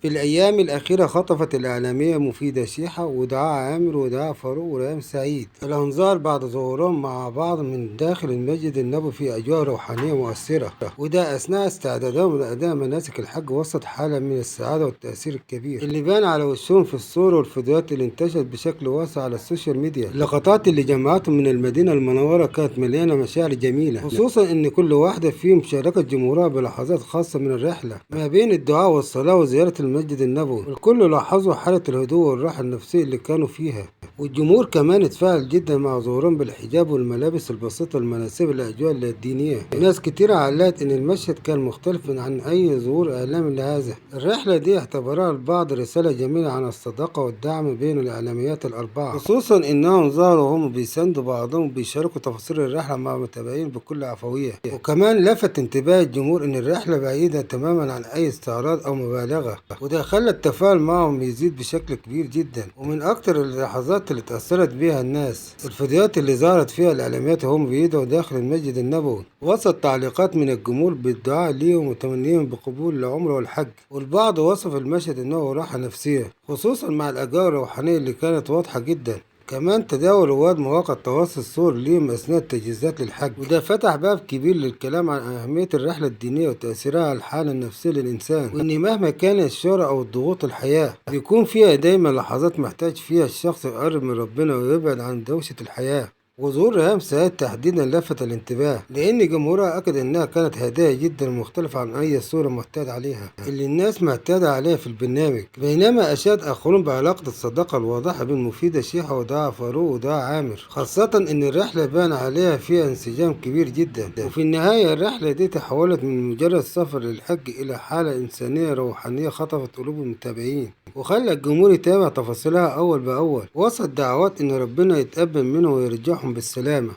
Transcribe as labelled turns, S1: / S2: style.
S1: في الأيام الأخيرة خطفت الإعلامية مفيدة شيحة ودعاء عامر ودعاء فاروق وريهام سعيد الأنظار بعد ظهورهم مع بعض من داخل المسجد النبوي في أجواء روحانية مؤثرة، وده أثناء استعدادهم لأداء مناسك الحج وسط حالة من السعادة والتأثير الكبير اللي بان على وشهم في الصور والفيديوهات اللي انتشرت بشكل واسع على السوشيال ميديا. اللقطات اللي جمعتهم من المدينة المنورة كانت مليانة مشاعر جميلة، خصوصا إن كل واحدة فيهم شاركت جمهورها بلحظات خاصة من الرحلة ما بين الدعاء والصلاة وزيارة المسجد النبوي. الكل لاحظوا حالة الهدوء والراحة النفسية اللي كانوا فيها، والجمهور كمان اتفاعل جدا مع ظهورهم بالحجاب والملابس البسيطة المناسبة للأجواء الدينية. ناس كتير علقت إن المشهد كان مختلف عن أي ظهور إعلامي لهذا. الرحلة دي اعتبرها البعض رسالة جميلة عن الصداقة والدعم بين الإعلاميات الأربعة، خصوصا إنهم ظهروا هم بيساندوا بعضهم وبيشاركوا تفاصيل الرحلة مع المتابعين بكل عفوية. وكمان لفت انتباه الجمهور إن الرحلة بعيدة تماما عن أي استعراض أو مبالغة، وده خلى التفاعل معهم يزيد بشكل كبير جدا. ومن أكتر اللحظات اللي اتأثرت بيها الناس الفيديوهات اللي ظهرت فيها الإعلاميات وهم بيدعوا داخل المسجد النبوي، وسط تعليقات من الجمهور بالدعاء ليهم وتمنيهم بقبول العمرة والحج. والبعض وصف المشهد إنه راحة نفسية، خصوصا مع الأجواء الروحانية اللي كانت واضحة جدا. كمان تداول رواد مواقع التواصل صور ليهم أثناء التجهيزات للحج، وده فتح باب كبير للكلام عن أهمية الرحلة الدينية وتأثيرها على الحالة النفسية للإنسان، وإن مهما كانت الشهرة أو الضغوط الحياة بيكون فيها دايما لحظات محتاج فيها الشخص يقرب من ربنا ويبعد عن دوشة الحياة. وظهور ريهام سعيد تحديدا لفت الانتباه، لأن جمهورها أكد إنها كانت هادئة جدا مختلفة عن أي صورة معتاد عليها اللي الناس معتادة عليها في البرنامج. بينما أشاد آخرون بعلاقة الصداقة الواضحة بين مفيدة شيحة ودعاء فاروق ودعاء عامر، خاصة إن الرحلة بان عليها فيها انسجام كبير جدا. وفي النهاية الرحلة دي تحولت من مجرد سفر للحج إلى حالة إنسانية روحانية خطفت قلوب المتابعين، وخلى الجمهور يتابع تفاصيلها أول بأول، وسط دعوات إن ربنا يتقبل منه ويرجعهم بالسلامة.